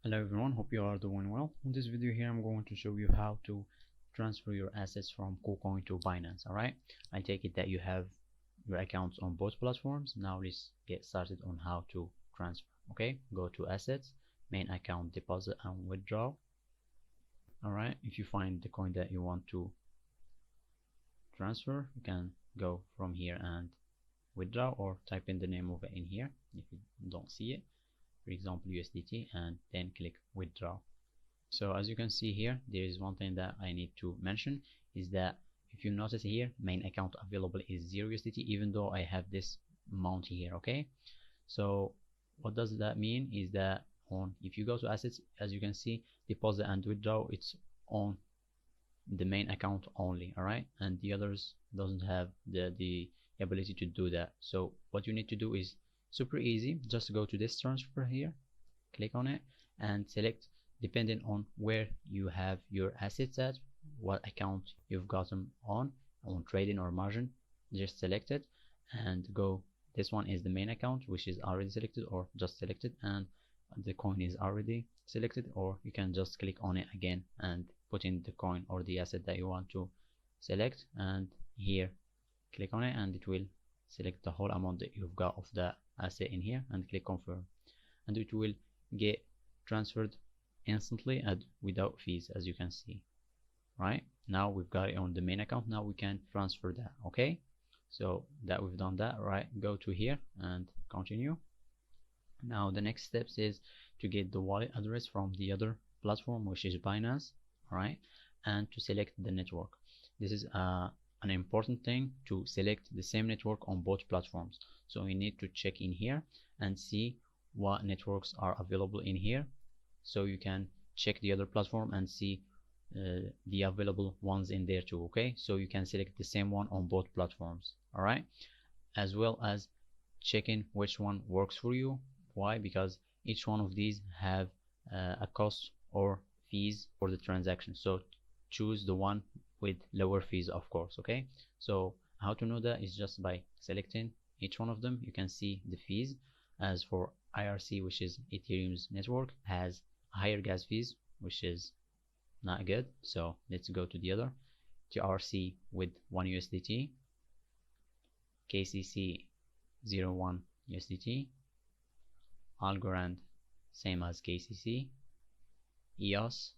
Hello everyone, hope you are doing well. In this video here I'm going to show you how to transfer your assets from KuCoin to Binance. Alright, I take it that you have your accounts on both platforms. Now let's get started on how to transfer. Okay, go to assets, main account, deposit and withdraw. Alright, if you find the coin that you want to transfer, you can go from here and withdraw, or type in the name of it in here if you don't see it, for example USDT, and then click withdraw. So as you can see here, there is one thing that I need to mention, is that if you notice here, main account available is 0 USDT, even though I have this amount here. Okay, so what does that mean is that if you go to assets, as you can see, deposit and withdraw, it's on the main account only. All right, and the others doesn't have the ability to do that. So what you need to do is super easy. Just go to this transfer here, click on it, and select, depending on where you have your assets at, what account you've got them on trading or margin, just select it and go. This one is the main account, which is already selected or just selected, and the coin is already selected, or you can just click on it again and put in the coin or the asset that you want to select, and here click on it and it will select the whole amount that you've got of the asset in here, and click confirm, and it will get transferred instantly and without fees, as you can see. Right, now we've got it on the main account. Now we can transfer that. Okay, so that we've done that, right, go to here and continue. Now the next steps is to get the wallet address from the other platform, which is Binance. Right, and to select the network. This is an important thing, to select the same network on both platforms. So you need to check in here and see what networks are available in here, so you can check the other platform and see the available ones in there too. Okay, so you can select the same one on both platforms. All right, as well as checking which one works for you. Why? Because each one of these have a cost or fees for the transaction, so choose the one with lower fees, of course. Okay, so how to know that is just by selecting each one of them. You can see the fees. As for IRC, which is Ethereum's network, has higher gas fees, which is not good. So let's go to the other. TRC with 1 USDT, KCC 0.1 USDT, Algorand same as KCC, EOS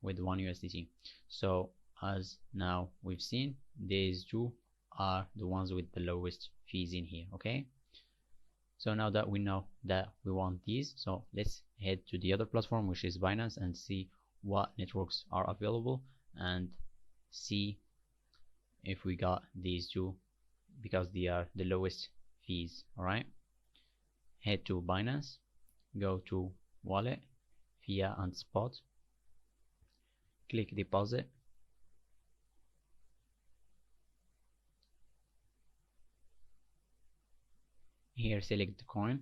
with 1 USDT. So as now we've seen, these two are the ones with the lowest fees in here. Okay, so now that we know that we want these, so let's head to the other platform, which is Binance, and see what networks are available and see if we got these two, because they are the lowest fees. All right, head to Binance, go to wallet, fiat and spot, click deposit, here select the coin.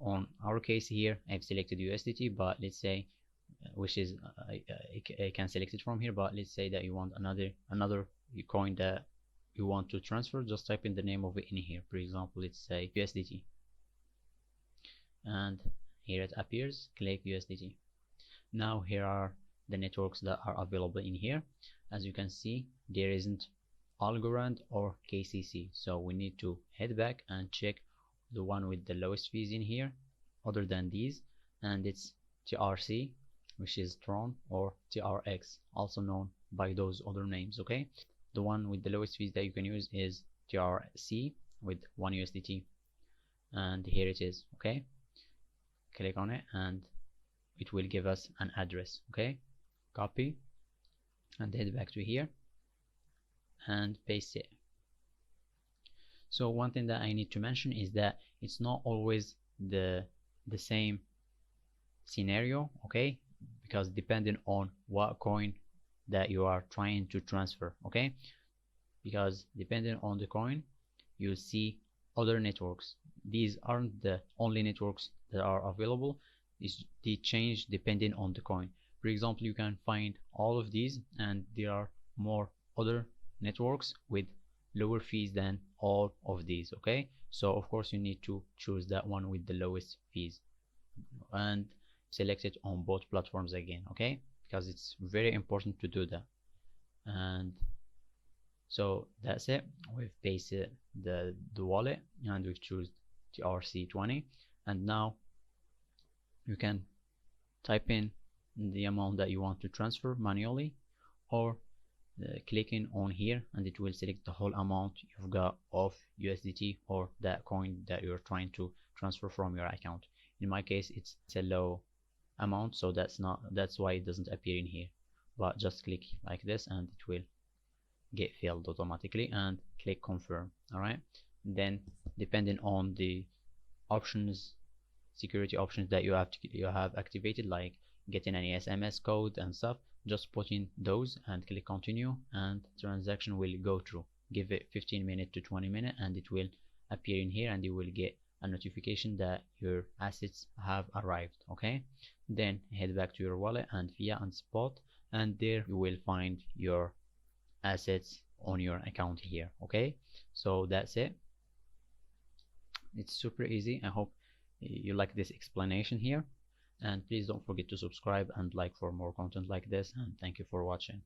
On our case here I've selected USDT, but let's say which is I can select it from here, but let's say that you want another coin that you want to transfer. Just type in the name of it in here, for example let's say USDT, and here it appears, click USDT. Now here are the networks that are available in here. As you can see, there isn't Algorand or KCC, so we need to head back and check the one with the lowest fees in here other than these, and it's TRC, which is Tron, or TRX, also known by those other names. Okay, the one with the lowest fees that you can use is TRC with 1 USDT, and here it is. Okay, click on it and it will give us an address. Okay, copy and head back to here and paste it. So one thing that I need to mention is that it's not always the same scenario. Okay, because depending on what coin that you are trying to transfer. Okay, because depending on the coin you'll see other networks. These aren't the only networks that are available. They change depending on the coin. For example, you can find all of these and there are more other networks with lower fees than all of these. Okay, so of course you need to choose that one with the lowest fees. And select it on both platforms again, okay, because it's very important to do that. And so that's it. We've pasted the wallet and we've choose TRC20, and now you can type in the amount that you want to transfer manually, or clicking on here and it will select the whole amount you've got of USDT or that coin that you're trying to transfer from your account. In my case it's a low amount, so that's why it doesn't appear in here, but just click like this and it will get filled automatically, and click confirm. All right, then depending on the options, security options that you have activated, like getting any SMS code and stuff, just put in those and click continue, and transaction will go through. Give it 15 minutes to 20 minutes and it will appear in here, and you will get a notification that your assets have arrived. Okay, then head back to your wallet and via and spot, and there you will find your assets on your account here. Okay, so that's it. It's super easy. I hope you like this explanation here, and please don't forget to subscribe and like for more content like this, and thank you for watching.